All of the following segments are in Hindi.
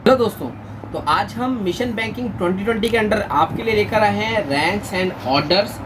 हेलो दोस्तों, तो आज हम मिशन बैंकिंग 2020 के अंडर आपके लिए लेकर आए हैं रैंक्स एंड ऑर्डर्स,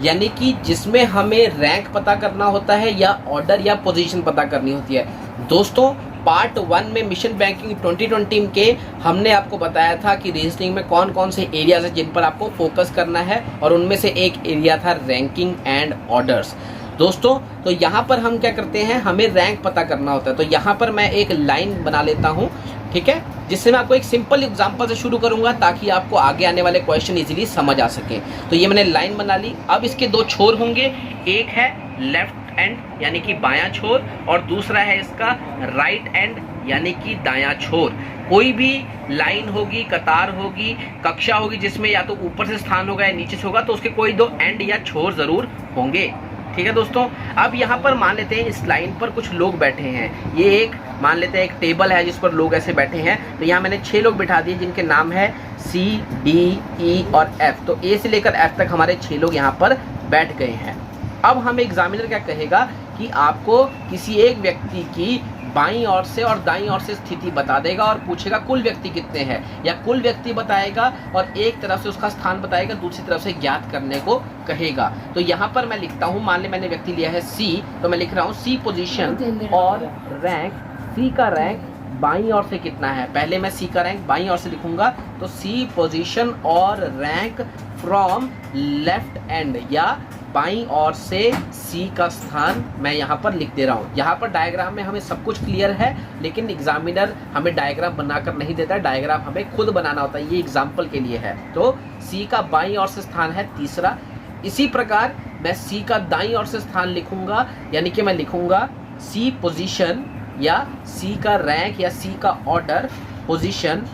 यानी कि जिसमें हमें रैंक पता करना होता है या ऑर्डर या पोजीशन पता करनी होती है। दोस्तों, पार्ट 1 में मिशन बैंकिंग 2020 के हमने आपको बताया था कि रीजनिंग में कौन कौन से एरियाज है जिन पर आपको फोकस करना है, और उनमें से एक एरिया था रैंकिंग एंड ऑर्डर्स। दोस्तों, तो यहाँ पर हम क्या करते हैं, हमें रैंक पता करना होता है। तो यहाँ पर मैं एक लाइन बना लेता हूँ, ठीक है, जिससे मैं आपको एक सिंपल एग्जांपल से शुरू करूंगा ताकि आपको आगे आने वाले क्वेश्चन इजीली समझ आ सके। तो ये मैंने लाइन बना ली। अब इसके दो छोर होंगे, एक है लेफ्ट एंड यानी कि बायां छोर, और दूसरा है इसका राइट एंड यानी कि दायां छोर। कोई भी लाइन होगी, कतार होगी, कक्षा होगी जिसमें या तो ऊपर से स्थान होगा या नीचे से होगा, तो उसके कोई दो एंड या छोर जरूर होंगे। ठीक है दोस्तों, अब यहाँ पर मान लेते हैं इस लाइन पर कुछ लोग बैठे हैं। ये एक मान लेते हैं एक टेबल है जिस पर लोग ऐसे बैठे हैं। तो यहाँ मैंने 6 लोग बिठा दिए जिनके नाम है C, D, E और F। तो A से लेकर F तक हमारे 6 लोग यहाँ पर बैठ गए हैं। अब हमें एग्जामिनर क्या कहेगा कि आपको किसी एक व्यक्ति की बाईं ओर से और दाईं ओर से स्थिति बता देगा और पूछेगा कुल व्यक्ति कितने हैं, या कुल व्यक्ति बताएगा और एक तरफ से उसका स्थान बताएगा, दूसरी तरफ से ज्ञात करने को कहेगा। तो यहाँ पर मैं लिखता हूँ, मान ले मैंने व्यक्ति लिया है C, तो मैं लिख रहा हूँ C पोजीशन और रैंक। C का रैंक बाईं ओर से कितना है, पहले मैं C का रैंक बाईं ओर से लिखूंगा। तो C पोजीशन और रैंक फ्रॉम लेफ्ट एंड, या बाईं ओर से C का स्थान मैं यहाँ पर लिख दे रहा हूँ। यहाँ पर डायग्राम में हमें सब कुछ क्लियर है, लेकिन एग्जामिनर हमें डायग्राम बनाकर नहीं देता, डायग्राम हमें खुद बनाना होता है। ये एग्जाम्पल के लिए है। तो C का बाईं ओर से स्थान है तीसरा। इसी प्रकार मैं C का दाईं ओर से स्थान लिखूंगा, यानी कि मैं लिखूंगा C पोजीशन या C का रैंक या C का ऑर्डर, पोजीशन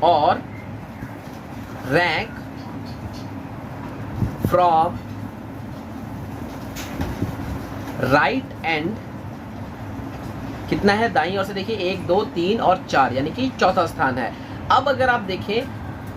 और रैंक फ्रॉम राइट एंड। कितना है दाईं ओर से, देखिए 1 2 3 और 4, यानी कि चौथा स्थान है। अब अगर आप देखें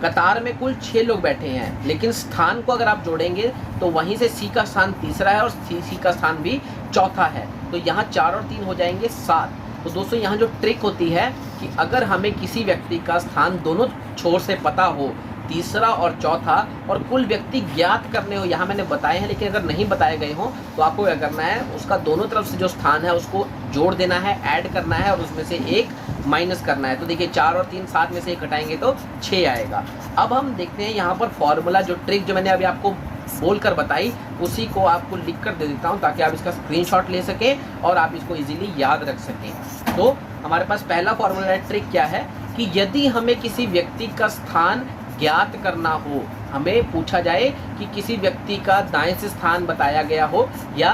कतार में कुल 6 लोग बैठे हैं, लेकिन स्थान को अगर आप जोड़ेंगे तो वहीं से C का स्थान तीसरा है और C का स्थान भी चौथा है। तो यहाँ 4 और 3 हो जाएंगे 7। तो दोस्तों, यहाँ जो ट्रिक होती है कि अगर हमें किसी व्यक्ति का स्थान दोनों छोर से पता हो, तीसरा और चौथा, और कुल व्यक्ति ज्ञात करने हो, यहाँ मैंने बताए हैं, लेकिन अगर नहीं बताए गए हों तो आपको क्या करना है, उसका दोनों तरफ से जो स्थान है उसको जोड़ देना है, ऐड करना है और उसमें से 1 माइनस करना है। तो देखिए 4 और 3 7 में से 1 घटाएंगे तो 6 आएगा। अब हम देखते हैं यहाँ पर फॉर्मूला, जो ट्रिक जो मैंने अभी आपको बोलकर बताई उसी को आपको लिख कर दे देता हूँ ताकि आप इसका स्क्रीनशॉट ले सकें और आप इसको इजीली याद रख सकें। तो हमारे पास पहला फॉर्मूला है, ट्रिक क्या है कि यदि हमें किसी व्यक्ति का स्थान ज्ञात करना हो, हमें पूछा जाए कि किसी व्यक्ति का दाएं से स्थान बताया गया हो या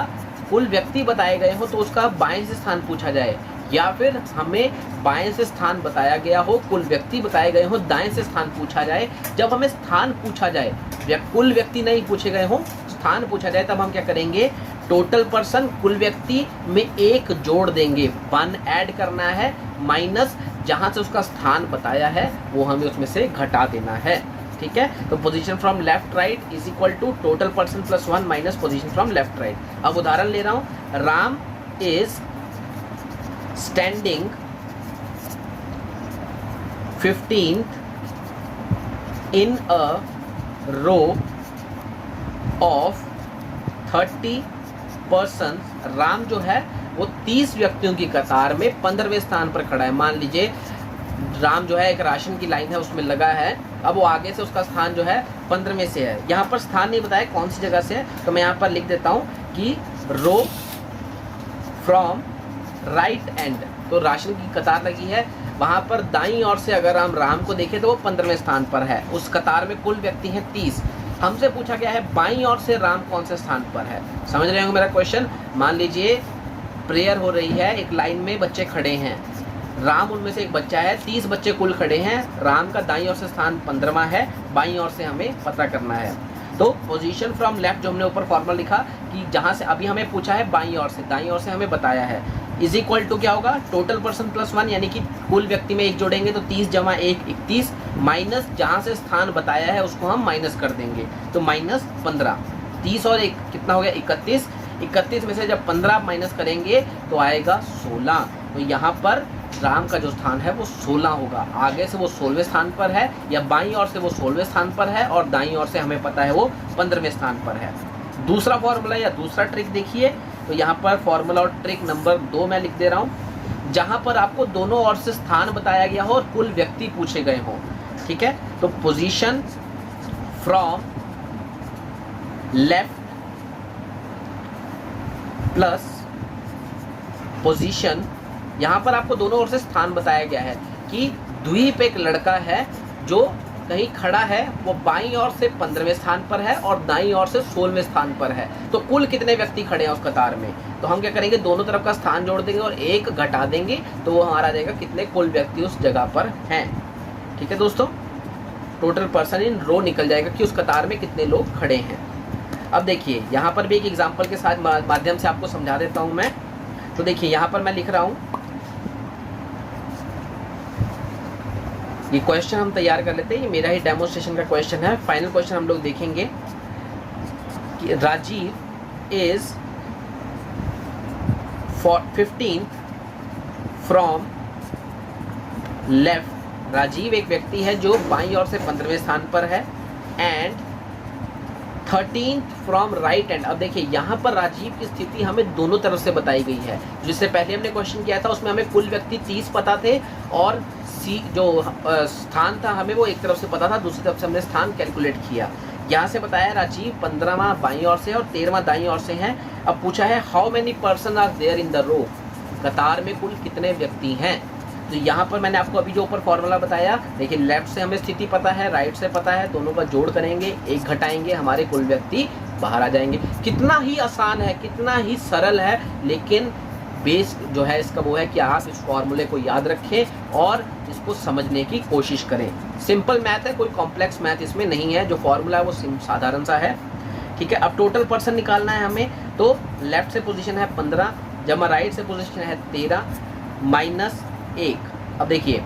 कुल व्यक्ति बताए गए हो तो उसका बाएं से स्थान पूछा जाए, या फिर हमें बाएं से स्थान बताया गया हो, कुल व्यक्ति बताए गए हो, दाएं से स्थान पूछा जाए। जब हमें स्थान पूछा जाए, कुल व्यक्ति नहीं पूछे गए हो, स्थान पूछा जाए, तब हम क्या करेंगे, टोटल पर्सन कुल व्यक्ति में 1 जोड़ देंगे, 1 ऐड करना है, माइनस जहां से उसका स्थान बताया है वो हमें उसमें से घटा देना है। ठीक है, तो position from left right is equal to total person plus 1 minus position from left right. अब उदाहरण ले रहा हूं, Ram is standing 15th in a row of 30 person. Ram जो है वो 30 व्यक्तियों की कतार में 15वें स्थान पर खड़ा है। मान लीजिए राम जो है एक राशन की लाइन है उसमें लगा है, अब वो आगे से उसका स्थान जो है 15वें से है। यहाँ पर स्थान नहीं बताया कौन सी जगह से है, तो मैं यहाँ पर लिख देता हूँ कि रो फ्रॉम राइट एंड। तो राशन की कतार लगी है, वहाँ पर दाईं ओर से अगर हम राम को देखें तो वो 15वें स्थान पर है। उस कतार में कुल व्यक्ति हैं 30। हमसे पूछा गया है बाईं ओर से राम कौन से स्थान पर है। समझ रहे होंगे मेरा क्वेश्चन। मान लीजिए प्रेयर हो रही है, एक लाइन में बच्चे खड़े हैं, राम उनमें से एक बच्चा है, 30 बच्चे कुल खड़े हैं, राम का दाईं ओर से स्थान 15वां है, बाईं ओर से हमें पता करना है। तो पोजीशन फ्रॉम लेफ्ट जो हमने ऊपर फॉर्मूला लिखा कि जहां से अभी हमें पूछा है बाईं ओर से, दाईं ओर से हमें बताया है, इज इक्वल टू क्या होगा, टोटल पर्सन प्लस 1, यानी कि कुल व्यक्ति में 1 जोड़ेंगे तो 30 जमा 1 31, माइनस जहां से स्थान बताया है उसको हम माइनस कर देंगे, तो माइनस 15। 30 और 1 कितना हो गया 31। 31 में से जब 15 माइनस करेंगे तो आएगा 16। तो यहाँ पर राम का जो स्थान है वो 16 होगा। आगे से वो 16वें स्थान पर है, या बाईं ओर से वो 16वें स्थान पर है, और दाईं ओर से हमें पता है वो 15वें स्थान पर है। दूसरा फॉर्मूला या दूसरा ट्रिक देखिए, तो यहाँ पर फॉर्मूला और ट्रिक नंबर 2 मैं लिख दे रहा हूँ, जहाँ पर आपको दोनों ओर से स्थान बताया गया हो और कुल व्यक्ति पूछे गए हों। ठीक है, तो position from left plus position, यहाँ पर आपको दोनों ओर से स्थान बताया गया है कि द्वीप एक लड़का है जो कहीं खड़ा है, वो बाईं ओर से 15वें स्थान पर है और दाईं ओर से 16वें स्थान पर है। तो कुल कितने व्यक्ति खड़े हैं उस कतार में, तो हम क्या करेंगे, दोनों तरफ का स्थान जोड़ देंगे और एक घटा देंगे, तो वो हमारा देगा कितने कुल व्यक्ति उस जगह पर हैं। ठीक है दोस्तों, टोटल पर्सन इन रो निकल जाएगा कि उस कतार में कितने लोग खड़े हैं। अब देखिए यहाँ पर भी एक एग्जाम्पल के साथ माध्यम से आपको समझा देता हूँ मैं। तो देखिए यहाँ पर मैं लिख रहा हूँ, ये क्वेश्चन हम तैयार कर लेते हैं, ये मेरा ही डेमोस्ट्रेशन का क्वेश्चन है। फाइनल क्वेश्चन हम लोग देखेंगे कि Rajeev is 15 from left. Rajeev एक व्यक्ति है जो बाईं ओर से 15वें स्थान पर है, एंड 13 फ्रॉम राइट एंड। अब देखिए यहाँ पर राजीव की स्थिति हमें दोनों तरफ से बताई गई है। जिससे पहले हमने क्वेश्चन किया था उसमें हमें कुल व्यक्ति 30 पता थे, और सी जो स्थान था हमें वो एक तरफ से पता था, दूसरी तरफ से हमने स्थान कैलकुलेट किया। यहाँ से बताया राजीव 15वां बाईं ओर से और 13वां दाईं ओर से हैं। अब पूछा है how many person are there in the row, कतार में कुल कितने व्यक्ति हैं। तो यहाँ पर मैंने आपको अभी जो ऊपर फॉर्मूला बताया, देखिए लेफ्ट से हमें स्थिति पता है, राइट से पता है, दोनों का जोड़ करेंगे, एक घटाएंगे, हमारे कुल व्यक्ति बाहर आ जाएंगे। कितना ही आसान है, कितना ही सरल है, लेकिन बेस जो है इसका वो है कि आप इस फॉर्मूले को याद रखें और इसको समझने की कोशिश करें। सिंपल मैथ है, कोई कॉम्प्लेक्स मैथ इसमें नहीं है। जो फॉर्मूला है वो साधारण सा है। ठीक है, अब टोटल पर्सन निकालना है हमें, तो लेफ्ट से पोजीशन है 15 जमा राइट से पोजीशन है 13 माइनस 1। अब देखिए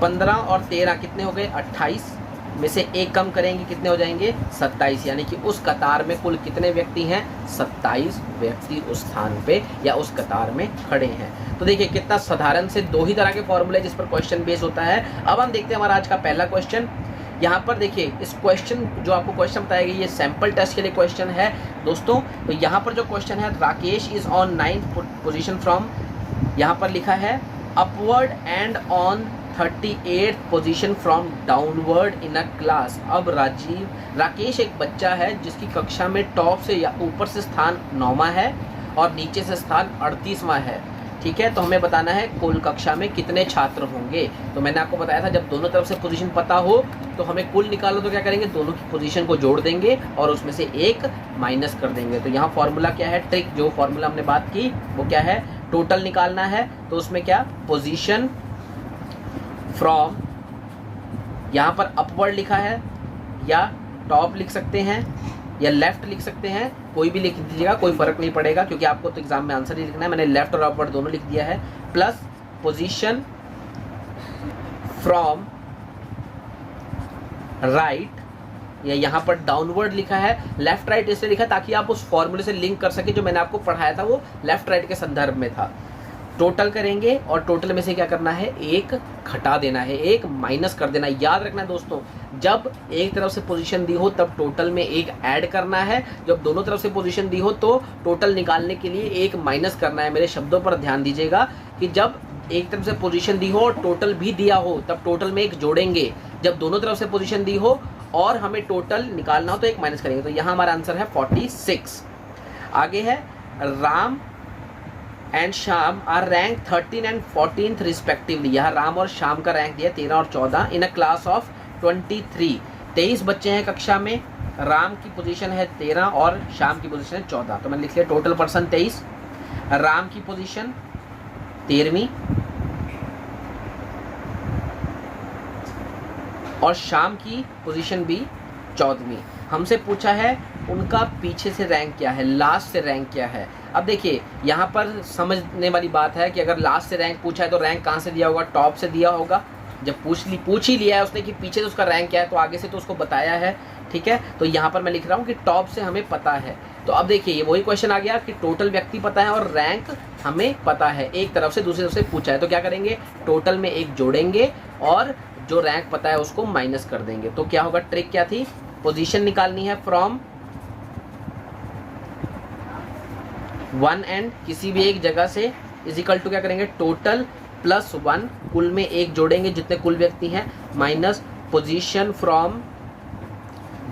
15 और 13 कितने हो गए, 28 में से एक कम करेंगे कितने हो जाएंगे, 27। यानी कि उस कतार में कुल कितने व्यक्ति हैं, 27 व्यक्ति उस स्थान पे या उस कतार में खड़े हैं। तो देखिए कितना साधारण से दो ही तरह के फॉर्मूले जिस पर क्वेश्चन बेस होता है। अब हम देखते हैं हमारा आज का पहला क्वेश्चन। यहाँ पर देखिए इस क्वेश्चन जो आपको क्वेश्चन बताया गया ये सैंपल टेस्ट के लिए क्वेश्चन है दोस्तों। तो यहाँ पर जो क्वेश्चन है, Rakesh is on 9th position from, यहाँ पर लिखा है upward and on 38th position from downward in a class. अब राकेश एक बच्चा है जिसकी कक्षा में टॉप से या ऊपर से स्थान 9वां है और नीचे से स्थान 38वां है। ठीक है, तो हमें बताना है कुल कक्षा में कितने छात्र होंगे। तो मैंने आपको बताया था जब दोनों तरफ से पोजीशन पता हो तो हमें कुल निकालो, तो क्या करेंगे, दोनों की पोजीशन को जोड़ देंगे और उसमें से एक माइनस कर देंगे। तो यहाँ फॉर्मूला क्या है, ट्रिक जो फॉर्मूला हमने बात की वो क्या है, टोटल निकालना है। तो उसमें क्या, पोजीशन फ्रॉम, यहाँ पर अपवर्ड लिखा है या टॉप लिख सकते हैं या लेफ्ट लिख सकते हैं, कोई भी लिख दीजिएगा, कोई फर्क नहीं पड़ेगा क्योंकि आपको तो एग्जाम में आंसर ही लिखना है। मैंने लेफ्ट और अपवर्ड दोनों लिख दिया है, प्लस पोजीशन फ्रॉम राइट, या यहाँ पर डाउनवर्ड लिखा है। लेफ्ट राइट इसलिए लिखा ताकि आप उस फॉर्मूले से लिंक कर सके जो मैंने आपको पढ़ाया था, वो लेफ्ट राइट के संदर्भ में था। टोटल करेंगे और टोटल में से क्या करना है, एक घटा देना है, एक माइनस कर देना है। याद रखना दोस्तों, जब एक तरफ से पोजीशन दी हो तब टोटल में एक ऐड करना है, जब दोनों तरफ से पोजीशन दी हो तो टोटल निकालने के लिए एक माइनस करना है। मेरे शब्दों पर ध्यान दीजिएगा कि जब एक तरफ से पोजीशन दी हो और टोटल भी दिया हो तब टोटल में एक जोड़ेंगे, जब दोनों तरफ से पोजीशन दी हो और हमें टोटल निकालना हो तो एक माइनस करेंगे। तो यहाँ हमारा आंसर है 46। आगे है Ram and Shyam are rank 13 and 14th respectively. यहाँ राम और श्याम का रैंक दिया 13 और 14 इन अ क्लास ऑफ 23। 23 बच्चे हैं कक्षा में, राम की पोजीशन है 13 और श्याम की पोजीशन है 14। तो मैंने लिख लिया टोटल पर्सन 23, राम की पोजीशन 13वीं और शाम की पोजीशन भी 14वीं। हमसे पूछा है उनका पीछे से रैंक क्या है, लास्ट से रैंक क्या है। अब देखिए यहाँ पर समझने वाली बात है कि अगर लास्ट से रैंक पूछा है तो रैंक कहाँ से दिया होगा, टॉप से दिया होगा। जब पूछ ही लिया है उसने कि पीछे से उसका रैंक क्या है तो आगे से तो उसको बताया है। ठीक है, तो यहाँ पर मैं लिख रहा हूँ कि टॉप से हमें पता है। तो अब देखिए ये वही क्वेश्चन आ गया कि टोटल व्यक्ति पता है और रैंक हमें पता है, एक तरफ से दूसरी तरफ से पूछा है, तो क्या करेंगे, टोटल में एक जोड़ेंगे और जो रैंक पता है उसको माइनस कर देंगे। तो क्या होगा, ट्रिक क्या थी, पोजीशन निकालनी है फ्रॉम वन एंड, किसी भी एक जगह से, इज इक्वल टू क्या करेंगे, टोटल प्लस 1, कुल में एक जोड़ेंगे जितने कुल व्यक्ति हैं, माइनस पोजीशन फ्रॉम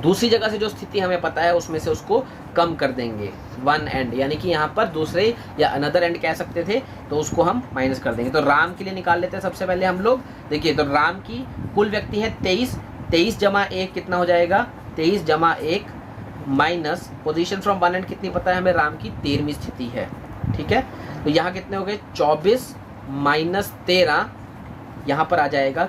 दूसरी जगह से जो स्थिति हमें पता है उसमें से उसको कम कर देंगे, वन एंड, यानी कि यहाँ पर दूसरे या अनदर एंड कह सकते थे, तो उसको हम माइनस कर देंगे। तो राम के लिए निकाल लेते हैं सबसे पहले हम लोग। देखिए, तो राम की कुल व्यक्ति है 23, 23 जमा 1 कितना हो जाएगा, 23 जमा 1 minus position from one and कितनी पता है हमें, राम की 13वीं स्थिति है। ठीक है, तो यहाँ कितने हो गए, 24 माइनस 13, यहाँ पर आ जाएगा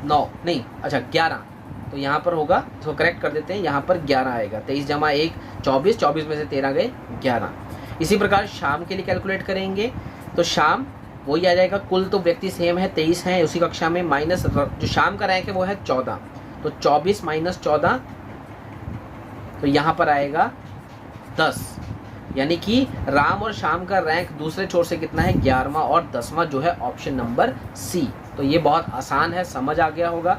9 नहीं, अच्छा 11, तो यहाँ पर होगा, इसको करेक्ट कर देते हैं, यहाँ पर 11 आएगा। 23 जमा 1 24, 24 में से 13 गए 11। इसी प्रकार शाम के लिए कैलकुलेट करेंगे, तो शाम वही आ जाएगा, कुल तो व्यक्ति सेम है 23 हैं उसी कक्षा में, माइनस जो शाम का रैंक है वो है 14, तो 24 माइनस 14, तो यहाँ पर आएगा 10, यानी कि राम और शाम का रैंक दूसरे छोर से कितना है, 11वां और 10वां जो है ऑप्शन नंबर सी। तो ये बहुत आसान है, समझ आ गया होगा।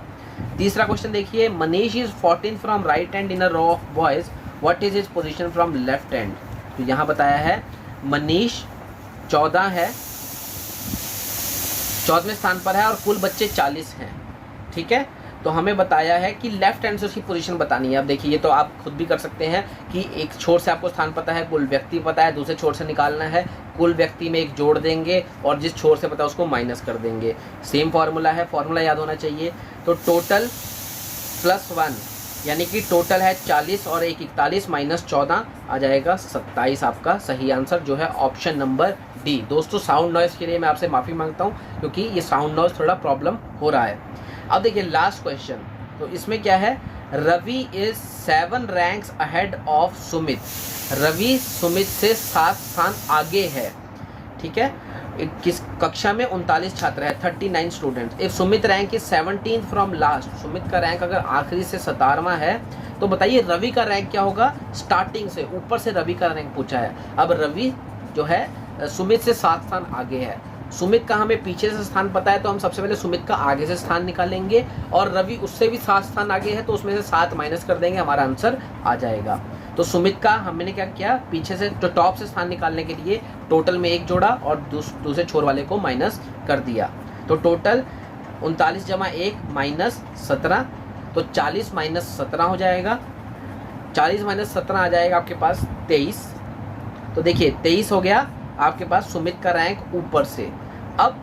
तीसरा क्वेश्चन देखिए, Manish is 14 from right hand in a row of boys, what is his position from left hand. तो यहाँ बताया है मनीष 14 है, 14वें स्थान पर है और कुल बच्चे 40 हैं। ठीक है, तो हमें बताया है कि लेफ्ट हैंड से उसकी पोजीशन बतानी है। अब देखिए, ये तो आप खुद भी कर सकते हैं कि एक छोर से आपको स्थान पता है, कुल व्यक्ति पता है, दूसरे छोर से निकालना है, कुल व्यक्ति में एक जोड़ देंगे और जिस छोर से पता है उसको माइनस कर देंगे। सेम फार्मूला है, फार्मूला याद होना चाहिए। तो टोटल प्लस 1, यानी कि टोटल है 40 और 1 41 माइनस 14 आ जाएगा 27। आपका सही आंसर जो है ऑप्शन नंबर डी। दोस्तों, साउंड नॉइज़ के लिए मैं आपसे माफ़ी मांगता हूँ क्योंकि ये साउंड नॉइज़ थोड़ा प्रॉब्लम हो रहा है। अब देखिए लास्ट क्वेश्चन, तो इसमें क्या है, Ravi is 7 ranks ahead of Sumit. Ravi Sumit से 7 स्थान आगे है। ठीक है, किस कक्षा में 39 छात्र है, 39 students. If Sumit rank is 17th from last, Sumit का रैंक अगर आखिरी से 17वां है, तो बताइए रवि का रैंक क्या होगा, स्टार्टिंग से ऊपर से रवि का रैंक पूछा है। अब रवि जो है सुमित से 7 स्थान आगे है, सुमित का हमें पीछे से स्थान पता है, तो हम सबसे पहले सुमित का आगे से स्थान निकालेंगे और रवि उससे भी 7 स्थान आगे है, तो उसमें से 7 माइनस कर देंगे, हमारा आंसर आ जाएगा। तो सुमित का हमने क्या किया, पीछे से जो टॉप से स्थान निकालने के लिए टोटल में एक जोड़ा और दूसरे छोर वाले को माइनस कर दिया। तो टोटल 39 जमा 1 माइनस 17, तो 40 माइनस 17 हो जाएगा, 40 माइनस 17 आ जाएगा आपके पास 23। तो देखिए 23 हो गया आपके पास सुमित का रैंक ऊपर से। अब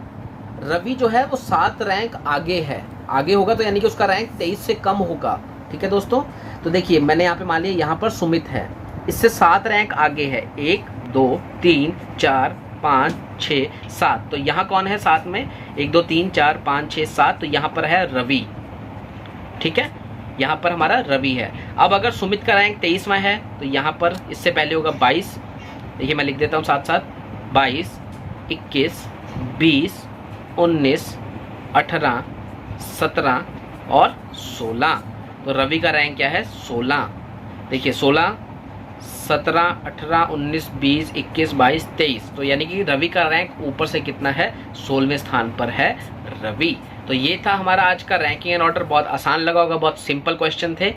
रवि जो है वो 7 रैंक आगे है, आगे होगा तो यानी कि उसका रैंक 23 से कम होगा। ठीक है दोस्तों, तो देखिए मैंने यहाँ पे मान लिया, यहाँ पर सुमित है, इससे 7 रैंक आगे है, 1 2 3 4 5 6 7, तो यहाँ कौन है साथ में, 1 2 3 4 5 6 7, तो यहाँ पर है रवि। ठीक है, यहाँ पर हमारा रवि है। अब अगर सुमित का रैंक 23वां है, तो यहाँ पर इससे पहले होगा 22, देखिए मैं लिख देता हूँ साथ साथ, 22 21 20 19 18 17 और 16, तो रवि का रैंक क्या है, 16। देखिए 16 17 18 19 20 21 22 23, तो यानी कि रवि का रैंक ऊपर से कितना है, 16वें स्थान पर है रवि। तो ये था हमारा आज का रैंकिंग एंड ऑर्डर। बहुत आसान लगा होगा, बहुत सिंपल क्वेश्चन थे।